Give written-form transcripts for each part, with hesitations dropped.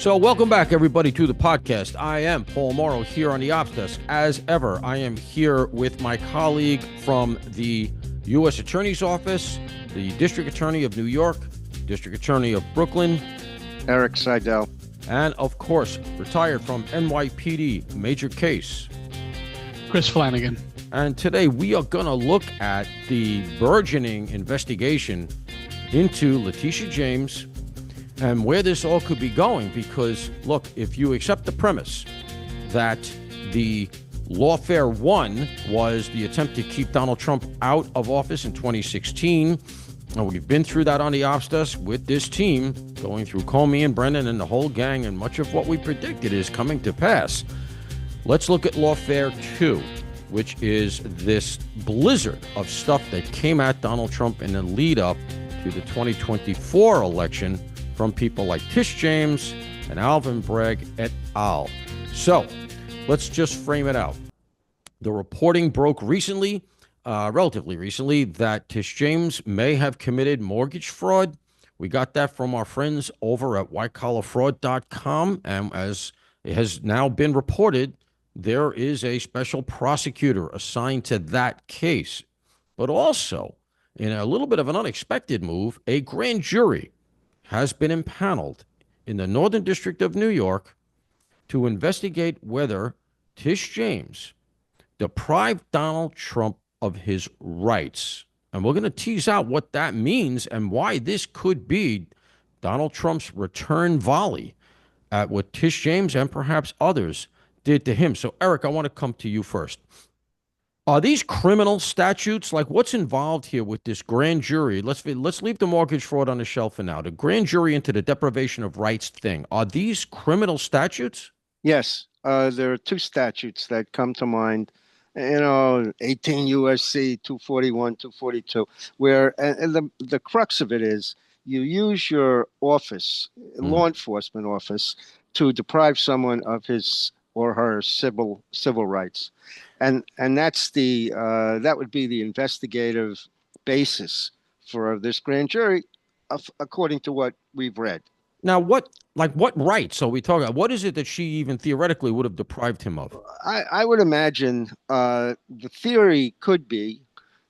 So welcome back, everybody, to the podcast. I am Paul Morrow here on the Ops Desk. As ever, I am here with my colleague from the U.S. Attorney's Office, the District Attorney of New York, District Attorney of Brooklyn, Eric Seidel, and, of course, retired from NYPD, major case, Chris Flanagan. And today we are going to look at the burgeoning investigation into Letitia James and where this all could be going, because, look, if you accept the premise that the lawfare one was the attempt to keep Donald Trump out of office in 2016, and we've been through that on the Ops Desk with this team, going through Comey and Brennan and the whole gang, and much of what we predicted is coming to pass. Let's look at lawfare two, which is this blizzard of stuff that came at Donald Trump in the lead up to the 2024 election, from people like Tish James and Alvin Bragg et al. So let's just frame it out. The reporting broke recently, relatively recently, that Tish James may have committed mortgage fraud. We got that from our friends over at whitecollarfraud.com. And as it has now been reported, there is a special prosecutor assigned to that case. But also, in a little bit of an unexpected move, a grand jury has been impaneled in the Northern District of New York to investigate whether Tish James deprived Donald Trump of his rights. And we're going to tease out what that means and why this could be Donald Trump's return volley at what Tish James and perhaps others did to him. So, Eric, I want to come to you first. Are these criminal statutes? Like, what's involved here with this grand jury? Let's leave the mortgage fraud on the shelf for now. The grand jury into the deprivation of rights thing. Are these criminal statutes? Yes, there are two statutes that come to mind. 18 U.S.C. 241, 242, where and the crux of it is you use your office, law enforcement office, to deprive someone of his or her civil rights. And that's that would be the investigative basis for this grand jury, according to what we've read. Now, what rights are we talking about? What is it that she even theoretically would have deprived him of? I would imagine the theory could be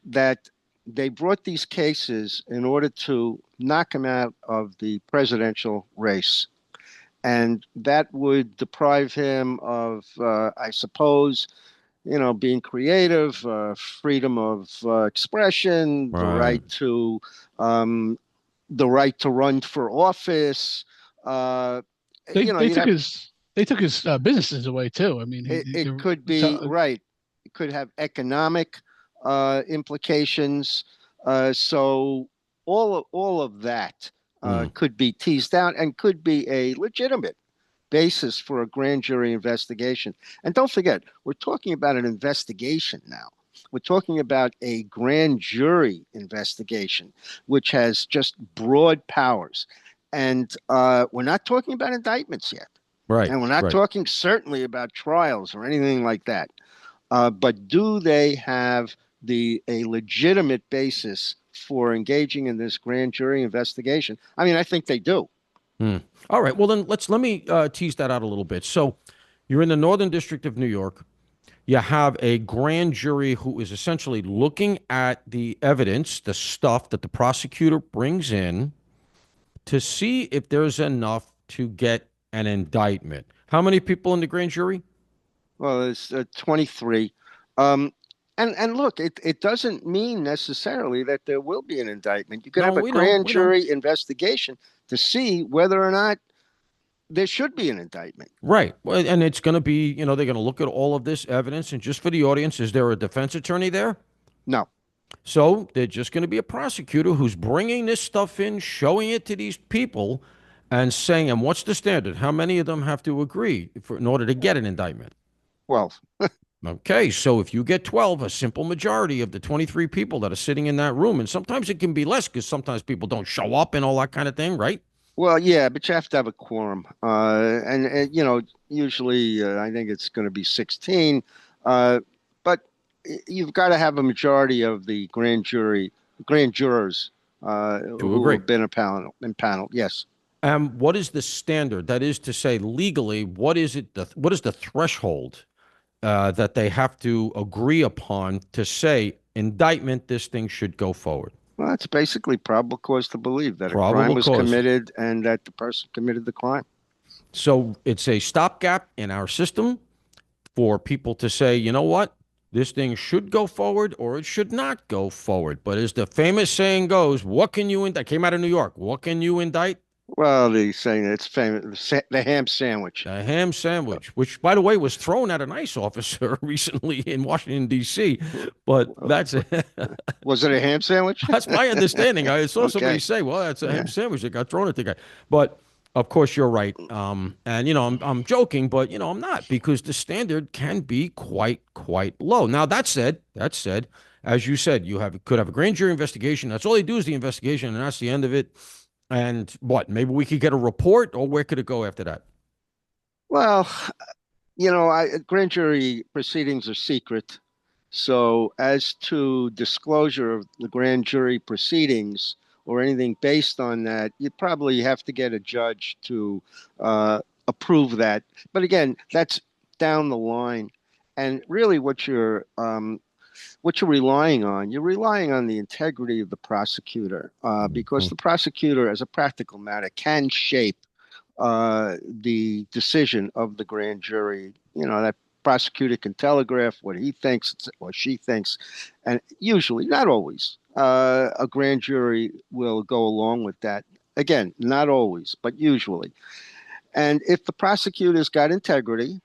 that they brought these cases in order to knock him out of the presidential race. And that would deprive him of, I suppose, being creative, freedom of expression, Right. the right to run for office. They took his businesses away too. I mean, it could be right. It could have economic implications. So all of that could be teased out and could be a legitimate basis for a grand jury investigation. And don't forget, we're talking about an investigation now. We're talking about a grand jury investigation, which has just broad powers. And we're not talking about indictments yet. Right. And we're not talking certainly about trials or anything like that. But do they have a legitimate basis for engaging in this grand jury investigation? I mean, I think they do. All right. Well, then let me tease that out a little bit. So you're in the Northern District of New York. You have a grand jury who is essentially looking at the evidence, the stuff that the prosecutor brings in, to see if there's enough to get an indictment. How many people in the grand jury? Well, it's 23. And look, it doesn't mean necessarily that there will be an indictment. You could have a grand jury investigation to see whether or not there should be an indictment. Right. Well, and it's going to be, they're going to look at all of this evidence. And just for the audience, is there a defense attorney there? No. So they're just going to be a prosecutor who's bringing this stuff in, showing it to these people, and saying, and what's the standard? How many of them have to agree in order to get an indictment? 12. Okay, so if you get 12, a simple majority of the 23 people that are sitting in that room, and sometimes it can be less because sometimes people don't show up and all that kind of thing, right? Well, yeah, but you have to have a quorum. And usually I think it's going to be 16. But you've got to have a majority of the grand jurors who have been impaneled. Yes. What is the standard? That is to say, legally, what is it? What is the threshold that they have to agree upon to say indictment? This thing should go forward. Well, it's basically probable cause to believe that a crime Probable was cause. committed and that the person committed the crime. So it's a stopgap in our system for people to say, you know what, this thing should go forward or it should not go forward. But as the famous saying goes, what can you indict? Came out of New York. What can you indict? Well, the saying it's famous, the ham sandwich. A ham sandwich, which, by the way, was thrown at an ICE officer recently in Washington, D.C. But that's Was it a ham sandwich? that's my understanding. I saw somebody Okay. say, well, that's a ham Yeah. sandwich that got thrown at the guy. But of course, you're right. And I'm joking, but I'm not, because the standard can be quite low. Now that said, as you said, could have a grand jury investigation. That's all they do is the investigation, and that's the end of it. And what? Maybe we could get a report, or where could it go after that? Well, grand jury proceedings are secret. So, as to disclosure of the grand jury proceedings or anything based on that, you probably have to get a judge to approve that. But again, that's down the line. And really, you're relying on the integrity of the prosecutor, because Mhm. the prosecutor, as a practical matter, can shape the decision of the grand jury. That prosecutor can telegraph what he thinks or she thinks, and usually, not always, a grand jury will go along with that. Again, not always, but usually. And if the prosecutor's got integrity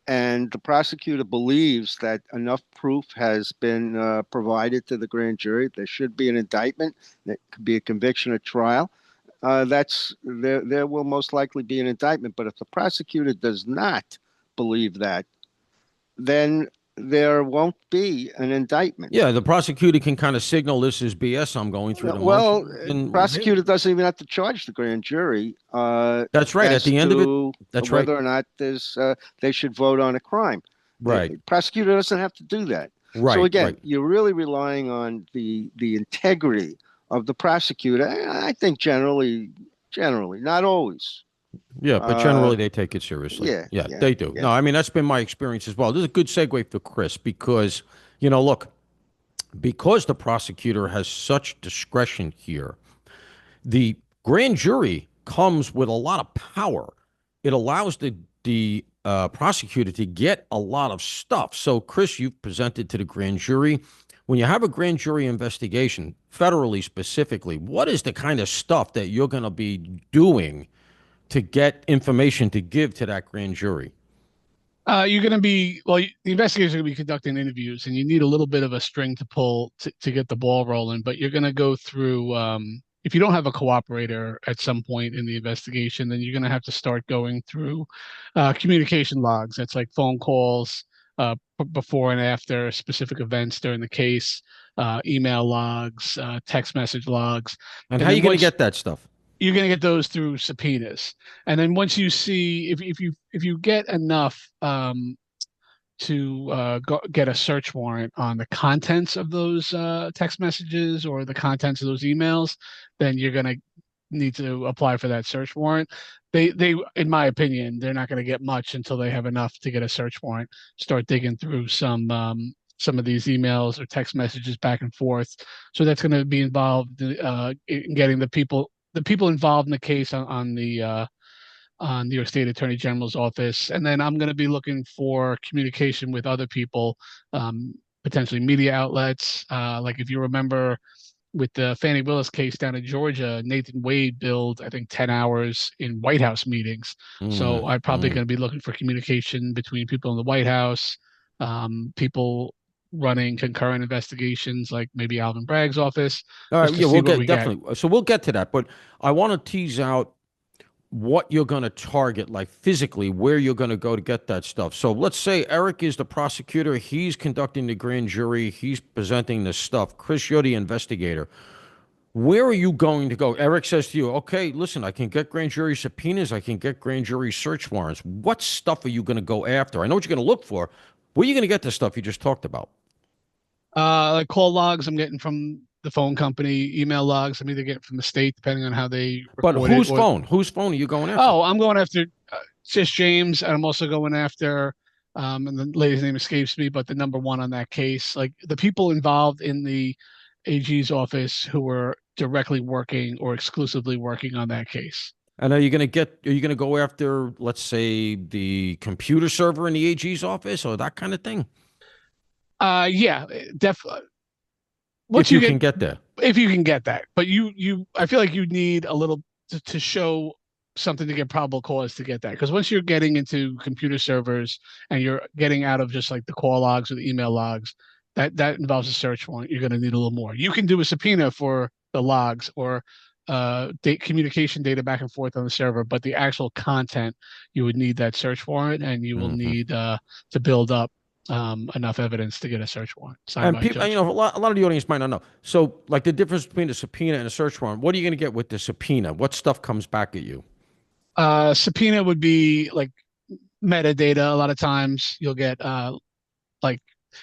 and the prosecutor believes that enough proof has been provided to the grand jury, there should be an indictment, there could be a conviction at trial. That's there will most likely be an indictment. But if the prosecutor does not believe that, then there won't be an indictment. Yeah, the prosecutor can kind of signal this is BS. I'm going through the Well, motions, and hey, prosecutor doesn't even have to charge the grand jury that's right. At as the end of it, to that's right. whether or not they should vote on a crime. Right, Prosecutor doesn't have to do that. So right, again, right. you're really relying on the integrity of the prosecutor. I think generally, not always. Yeah, but Uh, generally they take it seriously. yeah, Yeah, yeah, they do. yeah. No, I mean that's been my experience as well. This is a good segue for Chris because, look, because the prosecutor has such discretion here, the grand jury comes with a lot of power. It allows the prosecutor to get a lot of stuff. So, Chris, you've presented to the grand jury. When you have a grand jury investigation, federally specifically, what is the kind of stuff that you're going to be doing to get information to give to that grand jury? You're going to be, well, the investigators are going to be conducting interviews, and you need a little bit of a string to pull to get the ball rolling. But you're going to go through, if you don't have a cooperator at some point in the investigation, then you're going to have to start going through communication logs. That's like phone calls before and after specific events during the case, email logs, text message logs. And And how are you then going to once get that stuff? you're going to get those through subpoenas, and then once you see if you get enough to get a search warrant on the contents of those text messages or the contents of those emails, then you're going to need to apply for that search warrant. They in my opinion, they're not going to get much until they have enough to get a search warrant. Start digging through some of these emails or text messages back and forth. So that's going to be involved in getting the people involved in the case on New York State Attorney General's office, and then I'm going to be looking for communication with other people, potentially media outlets. Like if you remember with the Fannie Willis case down in Georgia, Nathan Wade billed I think 10 hours in White House meetings. So I'm probably Mm. going to be looking for communication between people in the White House, people running concurrent investigations, like maybe Alvin Bragg's office, All right, just to yeah, see we'll what get we get. definitely. So we'll get to that, but I want to tease out what you're going to target, like physically, where you're going to go to get that stuff. So let's say Eric is the prosecutor. He's conducting the grand jury. He's presenting this stuff. Chris, you're the investigator. Where are you going to go? Eric says to you, okay, listen, I can get grand jury subpoenas. I can get grand jury search warrants. What stuff are you going to go after? I know what you're going to look for. Where are you going to get the stuff you just talked about? Like call logs I'm getting from the phone company email logs. I'm either getting from the state, depending on how they But record it, whose or phone? Whose phone are you going after? oh, I'm going after Sis James, and I'm also going after, and the lady's name escapes me, but the number one on that case, like the people involved in the AG's office who were directly working or exclusively working on that case. And are you going to go after, let's say, the computer server in the AG's office or that kind of thing? Yeah, definitely. If Once you you get, can get there. if you can get that, but I feel like you need a little to show something to get probable cause to get that. Because once you're getting into computer servers and you're getting out of just like the call logs or the email logs, that involves a search warrant. You're going to need a little more. You can do a subpoena for the logs or communication data back and forth on the server, but the actual content, you would need that search warrant, and you will Hmm. need to build up enough evidence to get a search warrant signed And by a people, judge. a lot of the audience might not know. So, like the difference between a subpoena and a search warrant, what are you going to get with the subpoena? What stuff comes back at you? Subpoena would be like metadata. A lot of times you'll get like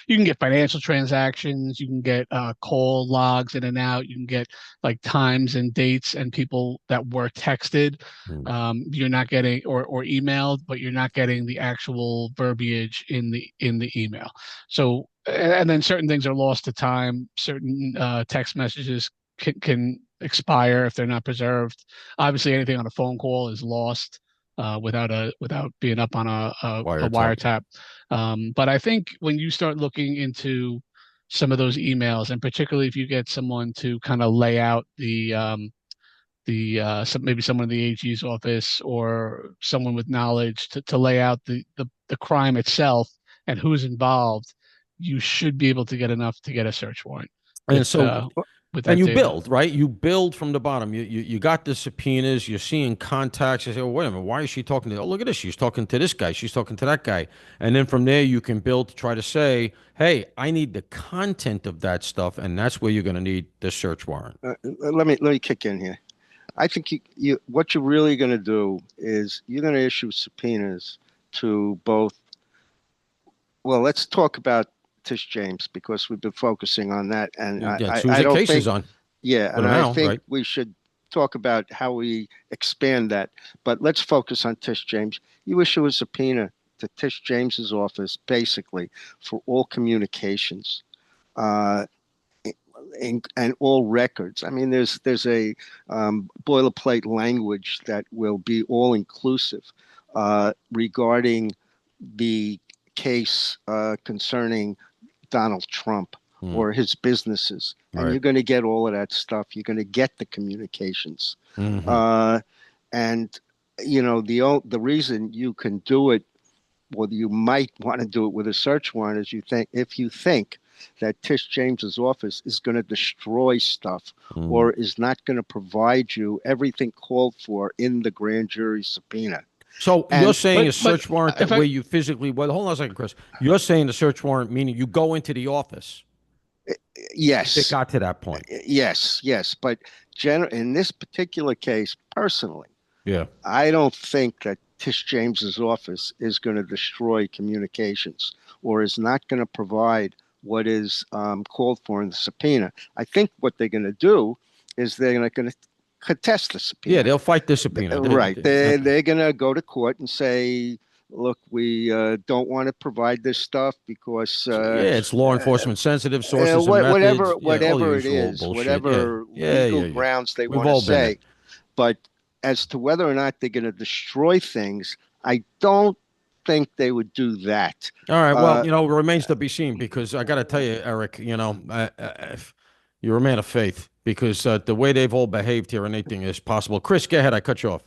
you can get financial transactions, you can get call logs in and out, you can get like times and dates and people that were texted. Hmm. You're not getting or emailed, but you're not getting the actual verbiage in the email. So and then certain things are lost to time. Certain text messages can expire if they're not preserved. Obviously, anything on a phone call is lost without being up on a Wiretap. wiretap. But I think when you start looking into some of those emails, and particularly if you get someone to kind of lay out maybe someone in the AG's office or someone with knowledge to lay out the crime itself and who's involved, you should be able to get enough to get a search warrant And so, with and that you data. build, right? You build from the bottom. You got the subpoenas. You're seeing contacts. You say, well, wait a minute. Why is she talking to? Oh, look at this. She's talking to this guy. She's talking to that guy. And then from there, you can build to try to say, hey, I need the content of that stuff, and that's where you're going to need the search warrant. Let me kick in here. I think what you're really going to do is you're going to issue subpoenas to both. Well, let's talk about Tish James because we've been focusing on that, and You got who's I the don't case is think, on. yeah, Put and them I out, think right? we should talk about how we expand that. But let's focus on Tish James. You issue a subpoena to Tish James's office, basically for all communications. Uh, and all records. I mean, there's a boilerplate language that will be all inclusive regarding the case concerning Donald Trump Hmm. or his businesses, and Right. you're going to get all of that stuff. You're going to get the communications, Hmm. uh, and the reason you can do it, well, you might want to do it with a search warrant, is if you think that Tish James's office is going to destroy stuff Hmm. or is not going to provide you everything called for in the grand jury subpoena. So you're And saying a But search warrant that if I where you physically, well, hold on a second, Chris. You're saying a search warrant meaning you go into the office if it yes, got to that point. yes, but in this particular case, personally, Yeah. I don't think that Tish James's office is going to destroy communications or is not going to provide what is called for in the subpoena. I think what they're going to do is they're going to contest the Yeah, subpoena. they'll fight the subpoena. Right. They're going to go to court and say, look, we don't want to provide this stuff because Yeah, it's law enforcement sensitive sources and methods. Yeah, all the whatever it usual is, bullshit. Yeah, whatever yeah, legal yeah, yeah. grounds they We've want to all been there. say. But as to whether or not they're going to destroy things, I don't think they would do that. All right. Well, Uh, it remains to be seen because I got to tell you, Eric, you're a man of faith because the way they've all behaved here, anything is possible. Chris, go ahead. I cut you off.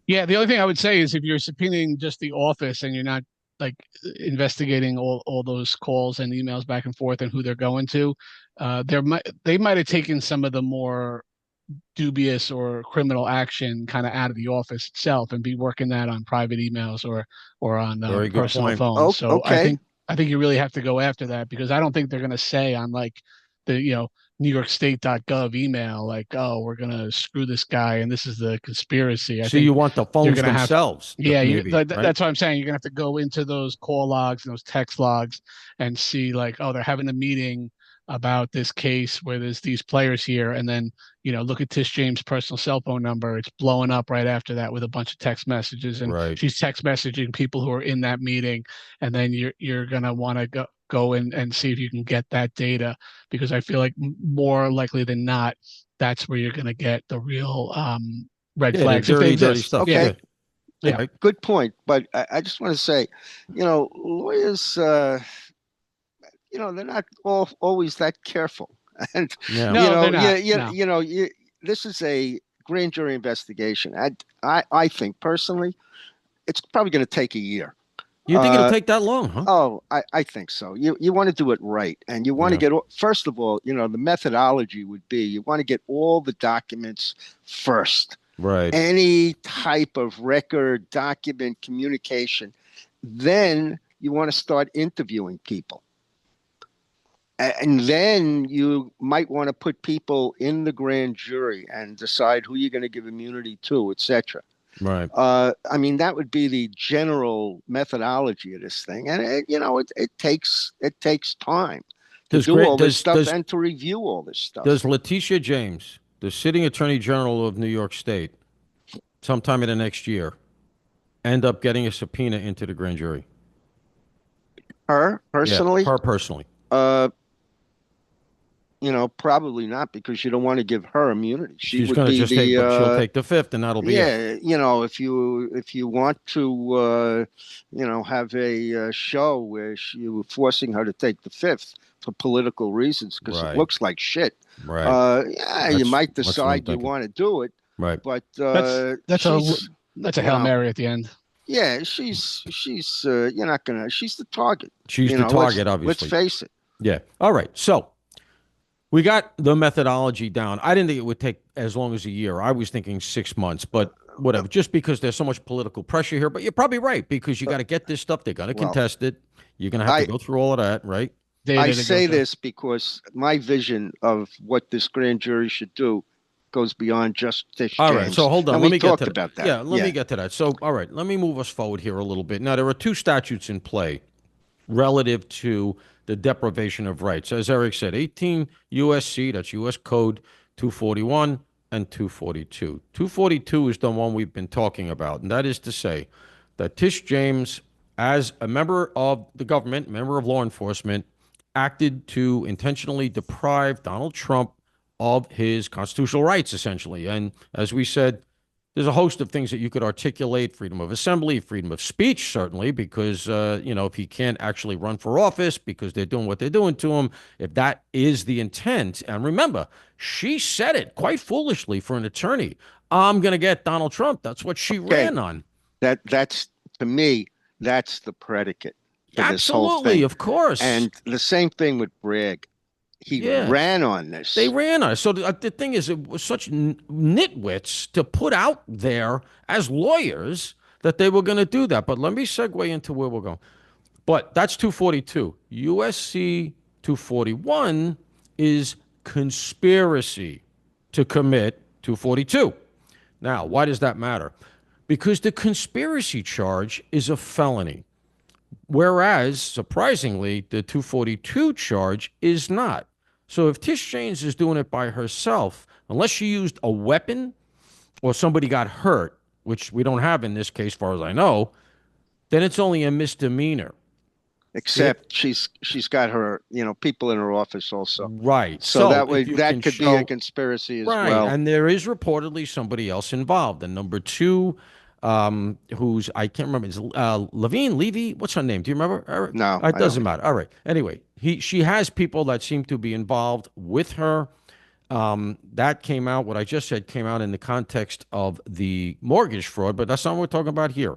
Yeah, the only thing I would say is if you're subpoenaing just the office and you're not like investigating all those calls and emails back and forth and who they're going to, they might have taken some of the more dubious or criminal action kind of out of the office itself and be working that on private emails or on Very good personal point. phones. oh, So okay. I think you really have to go after that because I don't think they're going to say on like the New York State.gov email like, oh, we're going to screw this guy and this is the conspiracy. I So think you want the you're phones going to have themselves, yeah, maybe, right? that's what I'm saying. You're gonna have to go into those call logs and those text logs and see like, oh, they're having a meeting about this case where there's these players here, and then look at Tish James' personal cell phone number. It's blowing up right after that with a bunch of text messages, and Right. she's text messaging people who are in that meeting, and then you're gonna want to go and see if you can get that data, because I feel like more likely than not, that's where you're gonna get the real red Yeah, the flags if they dirty exist. stuff. Okay. Yeah. Yeah. Okay. Good point. But I just want to say, lawyers, they're not always that careful. And, Yeah. No, they're not. No. this is a grand jury investigation. I think personally, it's probably going to take a year. You think it'll take that long, huh? Oh, I think so. You want to do it right. And you want to Yeah. first of all, the methodology would be you want to get all the documents first. Right. Any type of record, document, communication. Then you want to start interviewing people. And then you might want to put people in the grand jury and decide who you're going to give immunity to, etc. Right. I mean, that would be the general methodology of this thing, and it takes time to do all this stuff and to review all this stuff. Does Letitia James, the sitting Attorney General of New York State, sometime in the next year, end up getting a subpoena into the grand jury? Her personally? Yeah, her personally. Probably not, because you don't want to give her immunity. She's going to just she'll take the fifth, and that'll be it. Yeah. If you want to, have a show where you're forcing her to take the fifth for political reasons because it looks like shit. Right. You might decide you want to do it. Right. But that's a Hail Mary at the end. Yeah, she's you're not gonna. She's the target. She's the target, obviously. Let's face it. Yeah. All right. So we got the methodology down. I didn't think it would take as long as a year. I was thinking 6 months, but whatever. Just because there's so much political pressure here. But you're probably right, because you got to get this stuff. They're going to contest it. You're going to have to go through all of that, right? I say this because my vision of what this grand jury should do goes beyond just Tish James. All right, so hold on. Let me get to about that. Yeah, let me get to that. So, all right, let me move us forward here a little bit. Now, there are two statutes in play relative to the deprivation of rights. As Eric said, 18 U.S.C., that's U.S. Code 241 and 242. 242 is the one we've been talking about, and that is to say that Tish James, as a member of the government, member of law enforcement, acted to intentionally deprive Donald Trump of his constitutional rights, essentially. And as we said, there's a host of things that you could articulate: freedom of assembly, freedom of speech, certainly, because, if he can't actually run for office because they're doing what they're doing to him, if that is the intent. And remember, she said it quite foolishly for an attorney. I'm going to get Donald Trump. That's what she ran on. That's, to me, that's the predicate for this whole thing. Absolutely, of course. And the same thing with Bragg. He ran on this. They ran on it. So the thing is, it was such nitwits to put out there as lawyers that they were going to do that. But let me segue into where we're going. But that's 242. USC 241 is conspiracy to commit 242. Now, why does that matter? Because the conspiracy charge is a felony, whereas, surprisingly, the 242 charge is not. So if Tish James is doing it by herself, unless she used a weapon or somebody got hurt, which we don't have in this case, as far as I know, then it's only a misdemeanor. Except she's got her, people in her office also. Right. So that could be a conspiracy as well. Right. And there is reportedly somebody else involved. And number two, who's, I can't remember, is Levy? What's her name? Do you remember? Eric? No. It doesn't matter. All right. Anyway, she has people that seem to be involved with her. That came out, what I just said came out in the context of the mortgage fraud, but that's not what we're talking about here.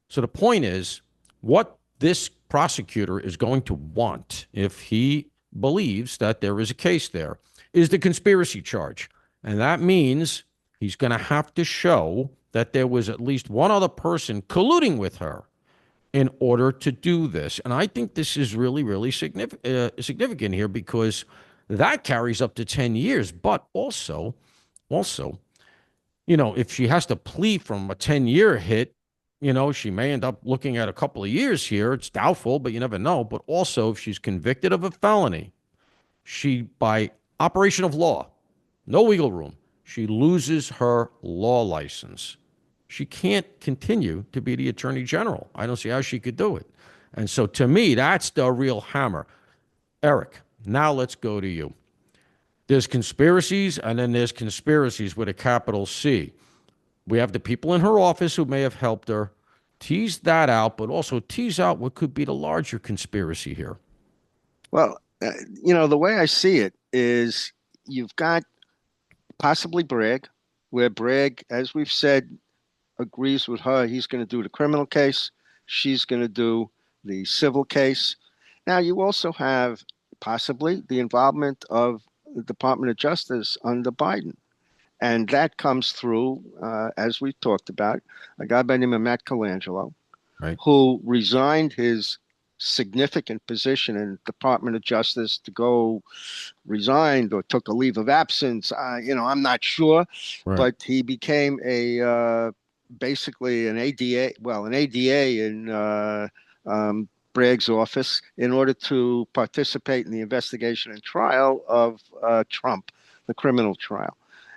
So the point is, what this prosecutor is going to want, if he believes that there is a case there, is the conspiracy charge. And that means he's going to have to show that there was at least one other person colluding with her in order to do this. And I think this is really, really significant here, because that carries up to 10 years. But also, if she has to plead from a 10-year hit, she may end up looking at a couple of years here. It's doubtful, but you never know. But also, if she's convicted of a felony, She, by operation of law, no wiggle room, she loses her law license. She can't continue to be the attorney general. I don't see how she could do it. And so to me, that's the real hammer. Eric, now let's go to you. There's conspiracies, and then there's conspiracies with a capital C. We have the people in her office who may have helped her. Tease that out, but also tease out what could be the larger conspiracy here. Well, the way I see it is you've got possibly Bragg, where Bragg, as we've said, agrees with her. He's going to do the criminal case. She's going to do the civil case. Now, you also have possibly the involvement of the Department of Justice under Biden. And that comes through, as we've talked about, a guy by the name of Matt Colangelo, Right. who resigned his significant position in the Department of Justice to go resigned or took a leave of absence. I'm not sure, Right. but he became a basically an ADA, an ADA in Bragg's office in order to participate in the investigation and trial of Trump, the criminal trial,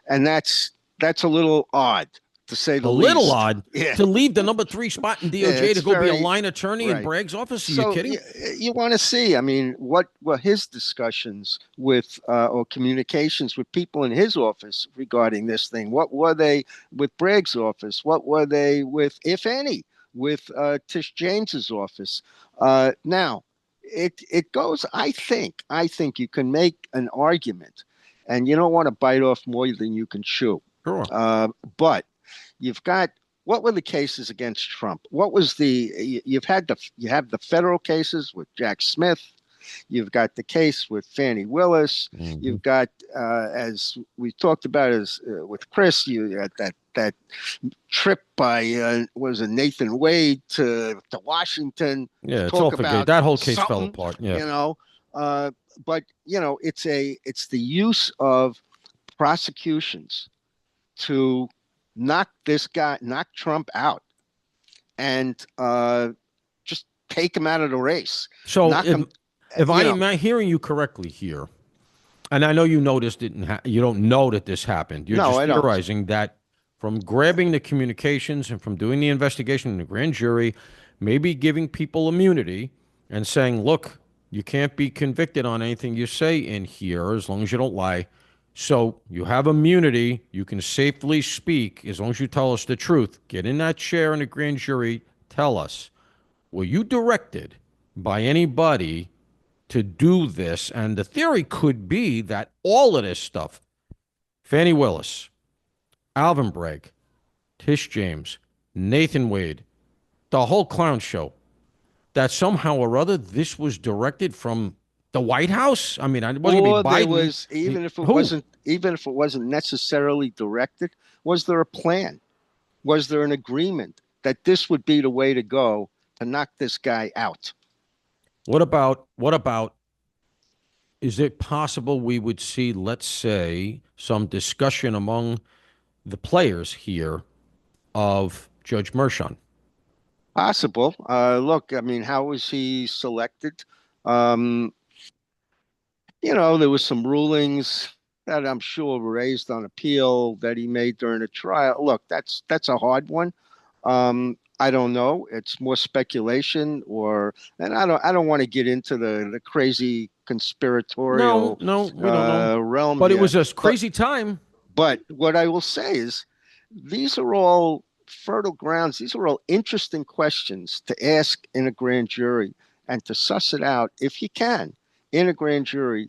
and that's a little odd to say the A little least. odd Yeah, to leave the number 3 spot in yeah, DOJ to it's go be a very line attorney in right. Bragg's office. Are you So kidding? you want to see, I mean, what were his discussions with or communications with people in his office regarding this thing? What were they with Bragg's office? What were they with, if any, with Tish James's office? Now, it goes. I think you can make an argument, and you don't want to bite off more than you can chew. Sure. But you've got what were the cases against Trump? What was you have the federal cases with Jack Smith. You've got the case with Fannie Willis. Mm-hmm. You've got, as we talked about, as with Chris, you got that trip by was it Nathan Wade to Washington Yeah, to it's all talk forget. about That whole case fell something, apart. Yeah. you know. But it's the use of prosecutions to knock Trump out, and just take him out of the race. So Knock him, if you I know. am hearing you correctly here, and I know you know this didn't you don't know that this happened. You're No, just I don't. theorizing that from grabbing the communications and from doing the investigation in the grand jury, maybe giving people immunity and saying, look, you can't be convicted on anything you say in here as long as you don't lie. So you have immunity. You can safely speak as long as you tell us the truth. Get in that chair in the grand jury. Tell us, were you directed by anybody to do this? And the theory could be that all of this stuff, Fannie Willis, Alvin Bragg, Tish James, Nathan Wade, the whole clown show, that somehow or other this was directed from the White House? I mean, it wasn't going to Or be there Biden. was, even if it Who? wasn't, necessarily directed, was there a plan? Was there an agreement that this would be the way to go to knock this guy out? What about is it possible we would see, let's say, some discussion among the players here of Judge Mershon? Possible. Look, I mean, how was he selected? Um, there was some rulings that I'm sure were raised on appeal that he made during the trial. Look, that's a hard one. I don't know. It's more speculation, and I don't want to get into the crazy No, conspiratorial no, we don't know. realm But it here. was a But crazy time. but what I will say is, these are all fertile grounds. These are all interesting questions to ask in a grand jury and to suss it out if you can in a grand jury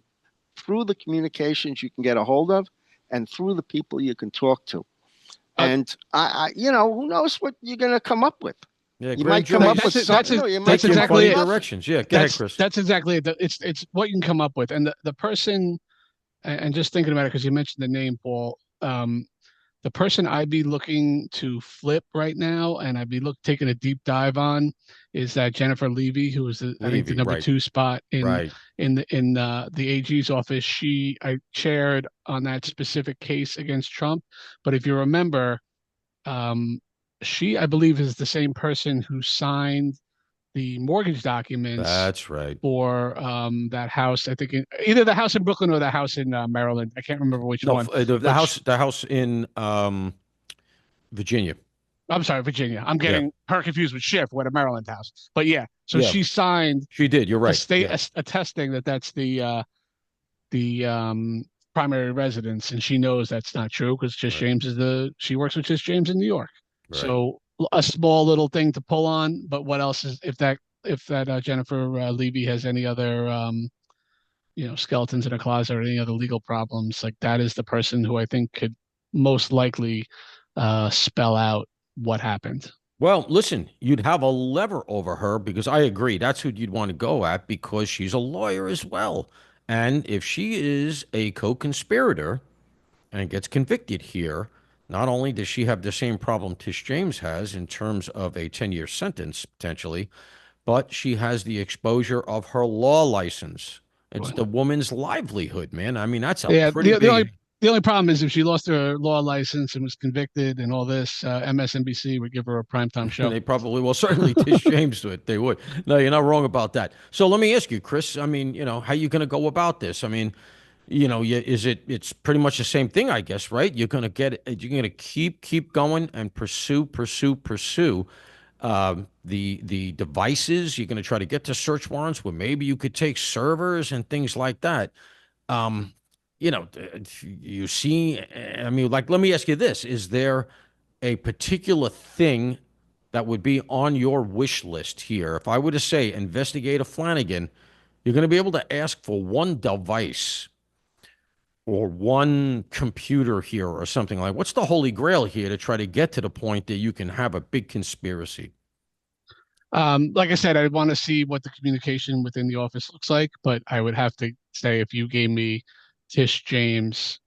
through the communications you can get a hold of and through the people you can talk to. Uh, And who knows what you're going to come up with? Yeah, You grand might come jury. up with something, or you might that's Take you come in up exactly funny with it. nothing. directions. Yeah, go ahead, Chris. That's exactly it. It's what you can come up with, and the person, and just thinking about it because you mentioned the name Paul. The person I'd be looking to flip right now, and I'd be taking a deep dive on, is that Jennifer Levy, who was I think the Levy, number right, 2 spot right. in the AG's office. I chaired on that specific case against Trump, but if you remember, she I believe is the same person who signed the mortgage documents That's right. for that house. I think either the house in Brooklyn or the house in Maryland. I can't remember which No, one. the But house in Virginia. I'm sorry, Virginia. I'm Yeah, getting her confused with Schiff, what a Maryland house. But yeah, so yeah, she signed she did. You're a right. state Yeah, attesting that that's the primary residence, and she knows that's not true because Tish right, James is the she works with Tish James in New York. right. So a small little thing to pull on, but what else is if that Jennifer Levy has any other skeletons in a closet or any other legal problems, like that is the person who I think could most likely spell out what happened. Well, listen, you'd have a lever over her because I agree. That's who you'd want to go at because she's a lawyer as well. And if she is a co-conspirator and gets convicted here, not only does she have the same problem Tish James has in terms of a 10-year sentence potentially, but she has the exposure of her law license. It's the woman's livelihood, man. I mean, that's a Yeah, pretty big. the only problem is if she lost her law license and was convicted and all this, MSNBC would give her a primetime show. They probably will. Certainly, Tish James would. They would. No, you're not wrong about that. So let me ask you, Chris. I mean, how are you going to go about this? I mean, it's pretty much the same thing, I guess, right? You're going to keep going and pursue the devices. You're going to try to get to search warrants where maybe you could take servers and things like that. Um, you see, I mean, like, let me ask you this: is there a particular thing that would be on your wish list here? If I were to say Investigator Flanagan, you're going to be able to ask for one device or one computer here or something like. What's the holy grail here to try to get to the point that you can have a big conspiracy? Like I said, I want to see what the communication within the office looks like, but I would have to say if you gave me Tish James'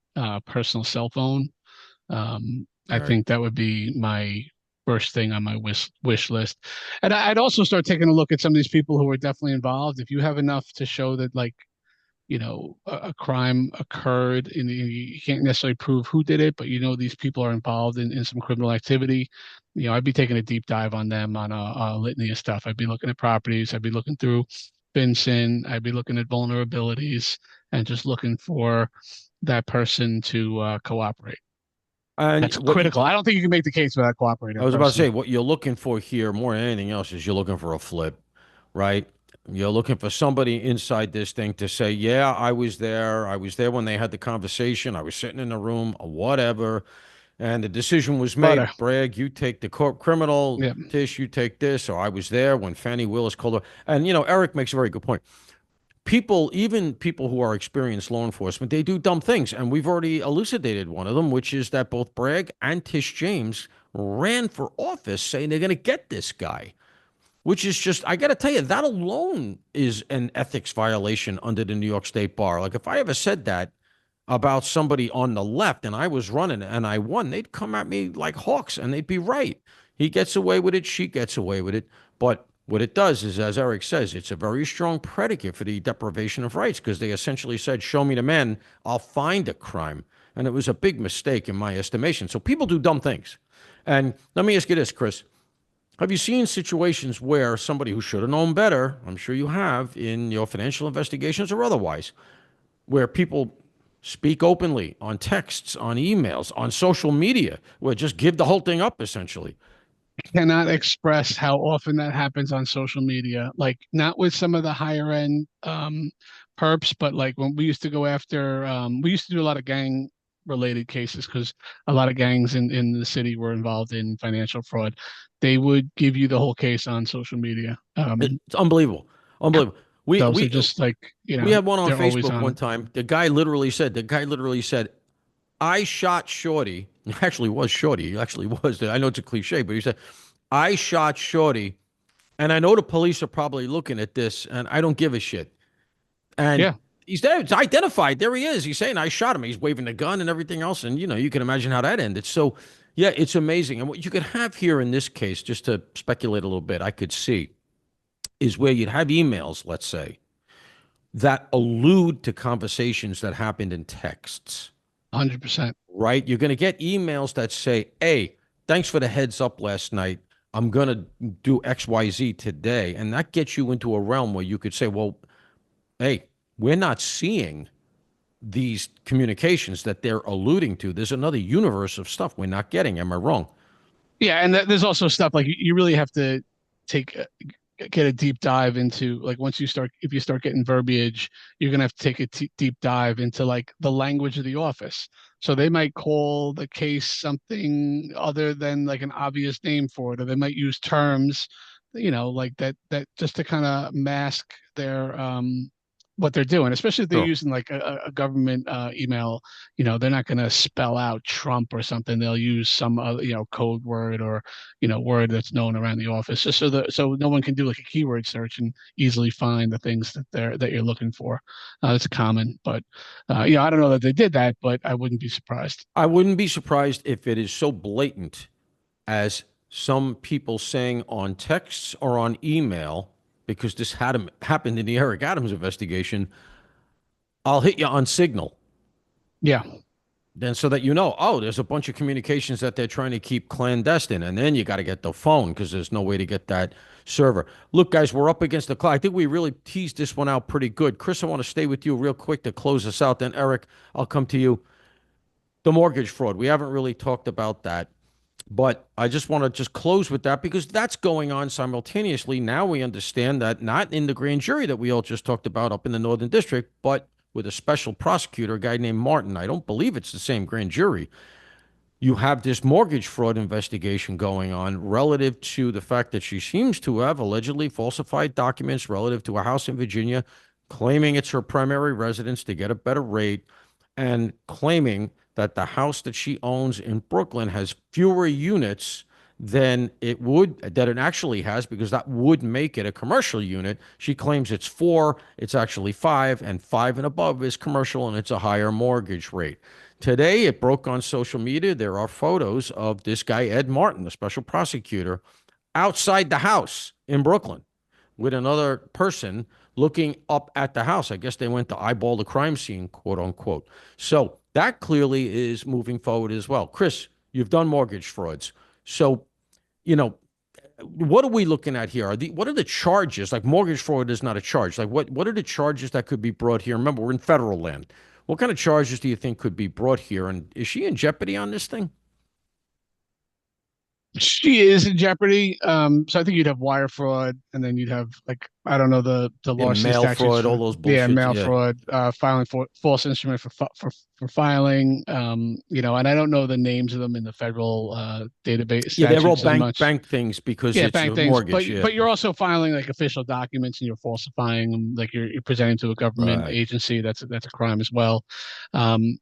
personal cell phone, All I right. think that would be my first thing on my wish list. And I'd also start taking a look at some of these people who are definitely involved. If you have enough to show that, like, a crime occurred and you can't necessarily prove who did it, but these people are involved in some criminal activity. I'd be taking a deep dive on them on a litany of stuff. I'd be looking at properties. I'd be looking through FinCEN. I'd be looking at vulnerabilities and just looking for that person to cooperate. And That's critical. I don't think you can make the case without cooperating I was about to say, personally. what you're looking for here more than anything else is you're looking for a flip, right? You're looking for somebody inside this thing to say, yeah, I was there. I was there when they had the conversation. I was sitting in the room, or whatever. And the decision was But made. Bragg, you take the court criminal. yeah, Tish, you take this. Or I was there when Fannie Willis called her. And, Eric makes a very good point. Even people who are experienced law enforcement, they do dumb things. And we've already elucidated one of them, which is that both Bragg and Tish James ran for office saying they're going to get this guy, which is just, I got to tell you, that alone is an ethics violation under the New York State Bar. Like, if I ever said that about somebody on the left and I was running and I won, they'd come at me like hawks and they'd be right. He gets away with it, she gets away with it. But what it does is, as Eric says, it's a very strong predicate for the deprivation of rights because they essentially said, show me the men, I'll find a crime. And it was a big mistake in my estimation. So people do dumb things. And let me ask you this, Chris. Have you seen situations where somebody who should have known better, I'm sure you have in your financial investigations or otherwise, where people speak openly on texts, on emails, on social media, where just give the whole thing up essentially? cannot express how often that happens on social media. Like not with some of the higher end perps, but like when we used to go after, we used to do a lot of gang related cases because a lot of gangs in the city were involved in financial fraud. They would give you the whole case on social media. It's unbelievable. Unbelievable. We Those are we just like, we had one on they're always Facebook on one it. time. The guy literally said, I shot Shorty. It actually was Shorty. He actually was. I know it's a cliche, but he said, I shot Shorty, and I know the police are probably looking at this, and I don't give a shit. And Yeah, he's there. It's identified. There he is. He's saying, I shot him. He's waving the gun and everything else. And, you can imagine how that ended. So, yeah, it's amazing. And what you could have here in this case, just to speculate a little bit, I could see, is where you'd have emails, let's say, that allude to conversations that happened in texts, 100%. right? You're going to get emails that say, hey, thanks for the heads up last night. I'm going to do XYZ today. And that gets you into a realm where you could say, well, hey, we're not seeing these communications that they're alluding to. There's another universe of stuff we're not getting. Am I wrong? Yeah, and there's also stuff like you really have to take get a deep dive into like once you start if you start getting verbiage, you're gonna have to take a deep dive into like the language of the office. So they might call the case something other than like an obvious name for it, or they might use terms, like that just to kind of mask their what they're doing, especially if they're Sure. using like a government email. They're not going to spell out Trump or something. They'll use some other, code word or, word that's known around the office, just so no one can do like a keyword search and easily find the things that you're looking for. It's common, but I don't know that they did that, but I wouldn't be surprised. I wouldn't be surprised if it is so blatant as some people saying on texts or on email, because this happened in the Eric Adams investigation. I'll hit you on Signal. Yeah. Then so that you know, oh, there's a bunch of communications that they're trying to keep clandestine. And then you got to get the phone because there's no way to get that server. Look, guys, we're up against the clock. I think we really teased this one out pretty good. Chris, I want to stay with you real quick to close us out. Then, Eric, I'll come to you. The mortgage fraud. We haven't really talked about that. But I just want to just close with that because that's going on simultaneously. Now we understand that not in the grand jury that we all just talked about up in the Northern District, but with a special prosecutor, a guy named Martin. I don't believe it's the same grand jury. You have this mortgage fraud investigation going on relative to the fact that she seems to have allegedly falsified documents relative to a house in Virginia, claiming it's her primary residence to get a better rate, and claiming that the house that she owns in Brooklyn has fewer units than it actually has, because that would make it a commercial unit. She claims it's four, it's actually five, and five and above is commercial, and it's a higher mortgage rate. Today, it broke on social media. There are photos of this guy, Ed Martin, the special prosecutor, outside the house in Brooklyn with another person looking up at the house. I guess they went to eyeball the crime scene, quote unquote. So that clearly is moving forward as well. Chris, you've done mortgage frauds. So, you know, what are we looking at here? What are the charges? Like mortgage fraud is not a charge. Like what are the charges that could be brought here? Remember, we're in federal land. What kind of charges do you think could be brought here? And is she in jeopardy on this thing? She is in jeopardy. So I think you'd have wire fraud, and then you'd have like I don't know the Yeah, larceny mail statutes fraud, all for those yeah bullshits. mail Yeah. fraud, filing for false instrument for filing. And I don't know the names of them in the federal database Yeah, they're all statutes as much. bank things because Yeah, it's bank a things, but mortgage. Yeah. but you're also filing like official documents and you're falsifying them, like you're presenting to a government Right. agency. That's a crime as well. Um,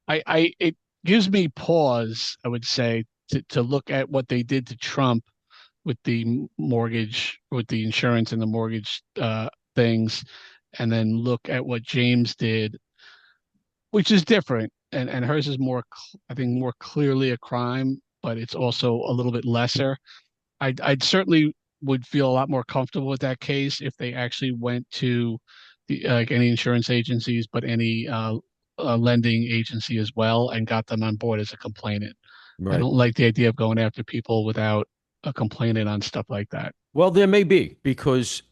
it gives me pause, I would say, to look at what they did to Trump with the mortgage, with the insurance and the mortgage things, and then look at what James did, which is different. And hers is more, I think, more clearly a crime, but it's also a little bit lesser. I'd certainly would feel a lot more comfortable with that case if they actually went to the like any insurance agencies, but any lending agency as well, and got them on board as a complainant. I Right. don't like the idea of going after people without a complainant on stuff like that. Well, there may be because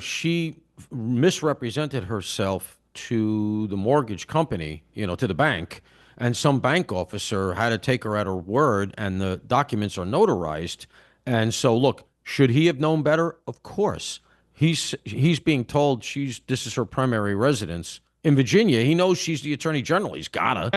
she misrepresented herself to the mortgage company, to the bank, and some bank officer had to take her at her word, and the documents are notarized. And so, look, should he have known better? Of course. He's being told this is her primary residence in Virginia. He knows she's the attorney general. He's gotta.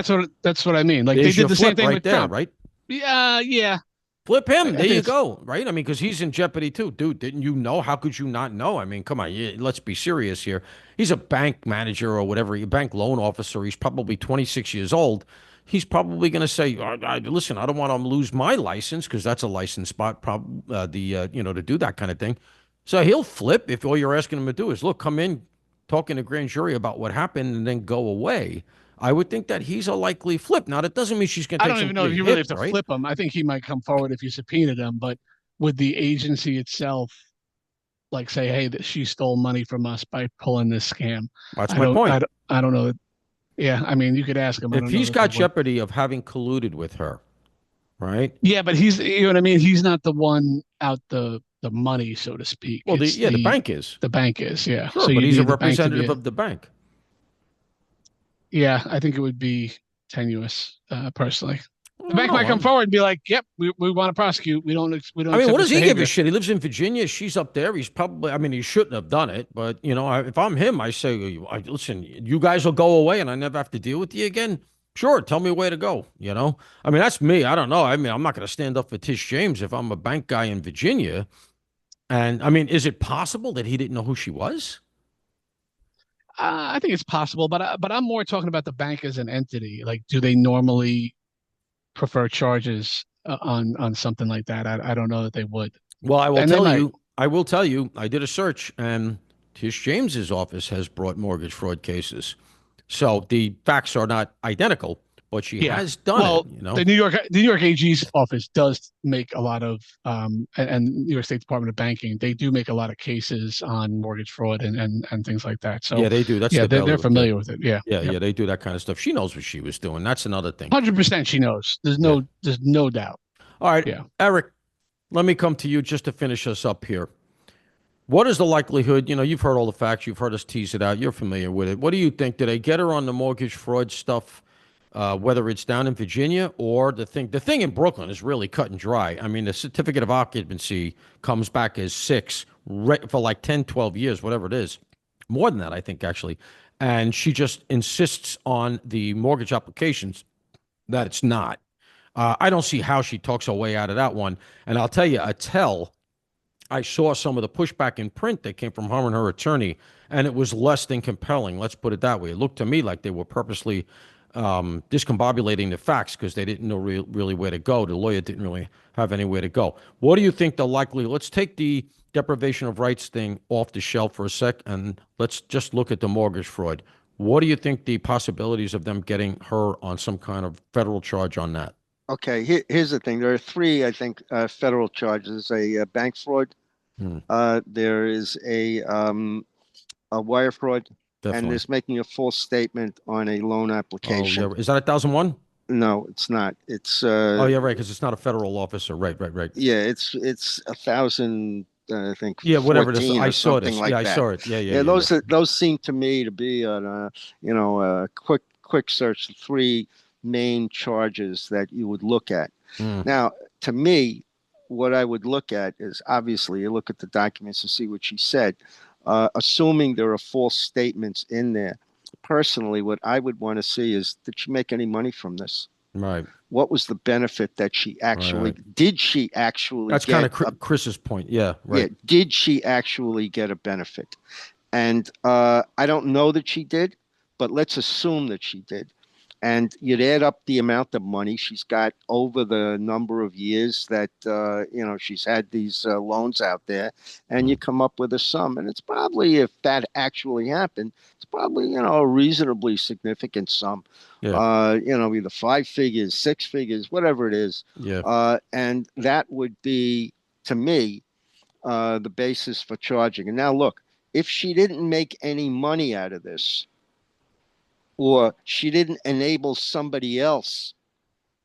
That's what I mean. Like they There's did your the same flip thing right with there, Trump. right? Yeah, yeah. Flip I, him. I There think you it's go. Right? I mean, because he's in jeopardy too. Dude, didn't you know? How could you not know? I mean, come on. Let's be serious here. He's a bank manager or whatever, a bank loan officer. He's probably 26 years old. He's probably going to say, listen, I don't want to lose my license because that's a license spot, to do that kind of thing. So he'll flip if all you're asking him to do is, look, come in, talk in a grand jury about what happened, and then go away. I would think that he's a likely flip. Now, that doesn't mean she's going to I take don't some even know if big you really have hit, to right? flip him. I think he might come forward if you subpoenaed him, but would the agency itself like say, hey, that she stole money from us by pulling this scam? That's I my don't, I point. don't, I don't know that. Yeah, I mean, you could ask him. I If don't know he's that they got would. jeopardy of having colluded with her, right? Yeah, but you know what I mean? He's not the one out the money, so to speak. Well, It's the bank is. the bank is, yeah. Sure, So but you he's a need the bank to representative be of the bank. yeah, I think it would be tenuous, personally. I The don't bank might come know. forward and be like, "Yep, we want to prosecute. We don't I mean, accept what this does he give a behavior." shit? He lives in Virginia. She's up there. He's probably, I mean, he shouldn't have done it. But, if I'm him, I say, listen, you guys will go away and I never have to deal with you again. Sure, tell me where to go. I mean, that's me. I don't know. I mean, I'm not going to stand up for Tish James if I'm a bank guy in Virginia. And, I mean, is it possible that he didn't know who she was? I think it's possible, but I'm more talking about the bank as an entity. Like, do they normally prefer charges on something like that? I don't know that they would, Well, and they might. I will tell you, I did a search and Tish James's office has brought mortgage fraud cases. So the facts are not identical, but she Yeah. has done it, Well, the New York AG's office does make a lot of and New York State Department of Banking, they do make a lot of cases on mortgage fraud and things like that. So Yeah, they do. That's yeah, their they're bailiwick. Yeah. familiar with it. Yeah. Yeah, Yep. yeah, they do that kind of stuff. She knows what she was doing. That's another thing. 100% she knows. Yeah. There's no doubt. All right, Yeah. Eric, let me come to you just to finish us up here. What is the likelihood? You've heard all the facts. You've heard us tease it out. You're familiar with it. What do you think? Did they get her on the mortgage fraud stuff, whether it's down in Virginia or the thing in Brooklyn is really cut and dry. I mean, the certificate of occupancy comes back as six for like 10, 12 years, whatever it is. More than that, I think, actually. And she just insists on the mortgage applications that it's not. I don't see how she talks her way out of that one. And I'll tell you, I saw some of the pushback in print that came from her and her attorney, and it was less than compelling. Let's put it that way. It looked to me like they were purposely discombobulating the facts because they didn't know really where to go. The lawyer didn't really have anywhere to go. What do you think the likely? Let's take the deprivation of rights thing off the shelf for a sec, and let's just look at the mortgage fraud. What do you think the possibilities of them getting her on some kind of federal charge on that? Okay, here's the thing. There are three, I think, federal charges: bank fraud, Hmm, there is a wire fraud, and definitely. there's making a false statement on a loan Oh, application. yeah. Is that 1,001? No, it's not. It's Oh, yeah, right, because it's not a federal officer. Right, right, right. yeah, it's 1,000, I think Yeah, whatever it is. 14 I or saw something this. Yeah, like I that. saw it. Yeah, yeah, Yeah, yeah, yeah. those seem to me to be on a quick search, the three main charges that you would look at. Mm, Now, to me, what I would look at is obviously you look at the documents to see what she said. Assuming there are false statements in there, personally, what I would want to see is, did she make any money from this? right, What was the benefit that she right, actually right. did? She actually That's kind get of a Chris's point. Yeah, yeah? right. Did she actually get a benefit? And I don't know that she did, but let's assume that she did. And you'd add up the amount of money she's got over the number of years that she's had these loans out there, and you Mm, come up with a sum. And it's probably, if that actually happened, it's probably a reasonably significant sum. yeah, Either five figures, six figures, whatever it is, yeah, and that would be, to me, the basis for charging. And now look, if she didn't make any money out of this, or she didn't enable somebody else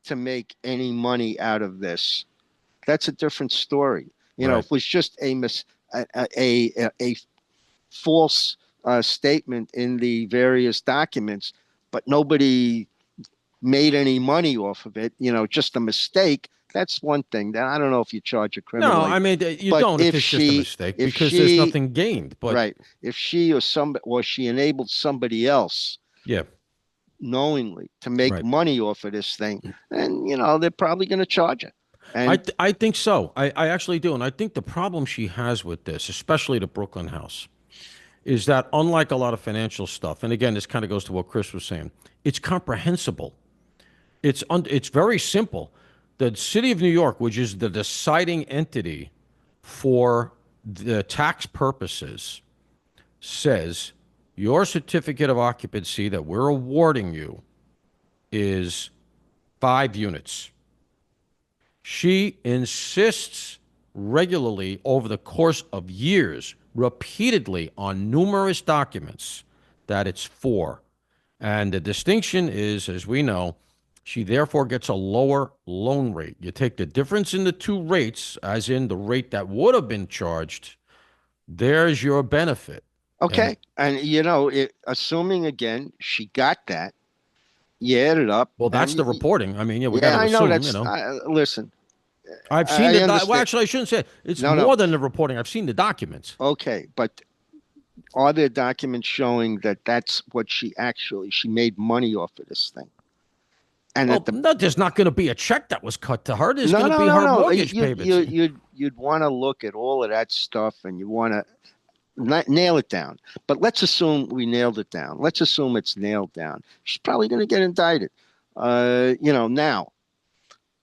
to make any money out of this, that's a different story. right. If it was just a false statement in the various documents, but nobody made any money off of it, just a mistake. That's one thing. That I don't know if you charge her No, criminally, I mean, you but don't if it's just a mistake if because there's she, nothing gained. But right, if she or she enabled somebody else yeah, knowingly to make right. money off of this thing, and they're probably going to charge it. And I think so. I actually do. And I think the problem she has with this, especially the Brooklyn house, is that unlike a lot of financial stuff, and again, this kind of goes to what Chris was saying, it's comprehensible. It's very simple. The city of New York, which is the deciding entity for the tax purposes, says your certificate of occupancy that we're awarding you is 5 units. She insists regularly over the course of years, repeatedly on numerous documents, that it's four. And the distinction is, as we know, She therefore gets a lower loan rate. You take the difference in the two rates, as in the rate that would have been charged, there's your benefit. And Okay. And, assuming again, she got that, you add it up. well, that's And the reporting. I mean, yeah, we got yeah, to I know assume, that's, listen, I've seen I well, understand. actually, I shouldn't say it. It's No, no. more than the reporting. I've seen the documents. Okay. But are there documents showing that that's what she made money off of this thing? And Well, that the no, there's not going to be a check that was cut to her. There's no, going to no, be no, her no. mortgage payments. You'd want to look at all of that stuff, and you want to nail it down. But let's assume we nailed it down. Let's assume it's nailed down. She's probably going to get indicted. Now,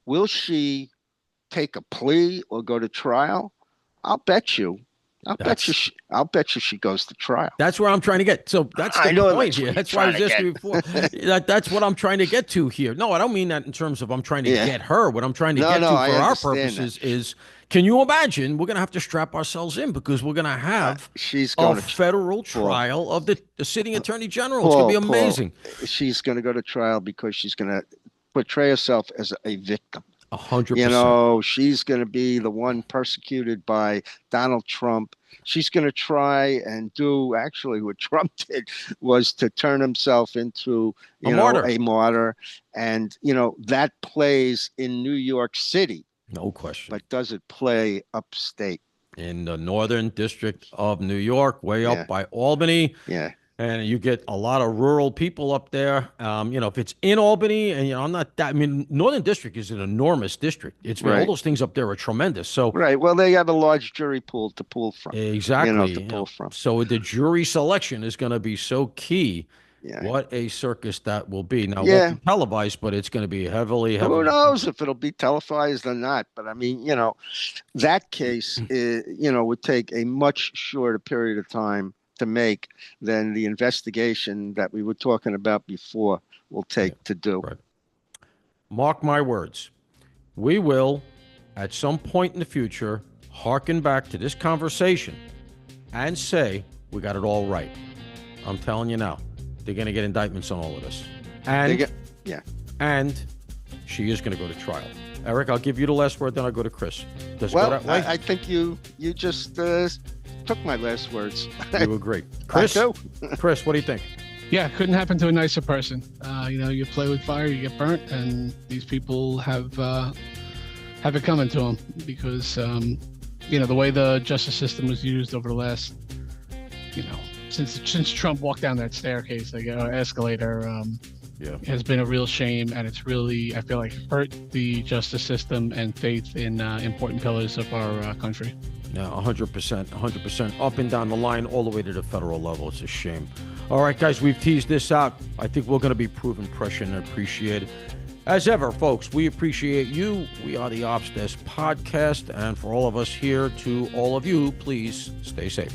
will she take a plea or go to trial? I'll bet you. That's I'll bet you she goes to trial. That's where I'm trying to get. So that's the I know point that's here. what you're That's why I trying was to asking get. you before. That's what I'm trying to get to here. No, I don't mean that in terms of I'm trying to Yeah. get her. What I'm trying to No, get no, to I for our understand that. purposes is, can you imagine we're going to have to strap ourselves in because we're going to have She's a going to federal Paul. trial of the sitting attorney general. It's going to Paul, be Paul. amazing. She's going to go to trial because she's going to portray herself as a victim. 100%. She's going to be the one persecuted by Donald Trump. She's going to try and do actually what Trump did was to turn himself into, A martyr. a martyr. And, that plays in New York City, No question. but does it play upstate? In the Northern District of New York, way Yeah. up by Albany. Yeah. And you get a lot of rural people up there. If it's in Albany, and I'm not that. I mean, Northern District is an enormous district. It's all Right. those things up there are tremendous. So Right. Well, they have a large jury pool to pull from. exactly. To pull from. So the jury selection is going to be so key. Yeah. What a circus that will be. Now, it Yeah. won't be televised, but it's going to be heavily. Who knows if it'll be televised or not? But I mean, that case, would take a much shorter period of time to make than the investigation that we were talking about before will take to do. Right. Mark my words. We will, at some point in the future, hearken back to this conversation and say we got it all right. I'm telling you now, they're going to get indictments on all of this. And she is going to go to trial. Eric, I'll give you the last word, then I'll go to Chris. Does it go that way? I think you just took my last words. You agree. Chris? I do. Chris, what do you think? Yeah, couldn't happen to a nicer person. You play with fire, you get burnt, and these people have it coming to them because the way the justice system was used over the last, since Trump walked down that staircase, escalator, has been a real shame, and it's really, I feel like, hurt the justice system and faith in important pillars of our country. Yeah, 100%, up and down the line, all the way to the federal level. It's a shame. All right, guys, we've teased this out. I think we're going to be proven prescient and appreciated. As ever, folks, we appreciate you. We are the Ops Desk Podcast, and for all of us here, to all of you, please stay safe.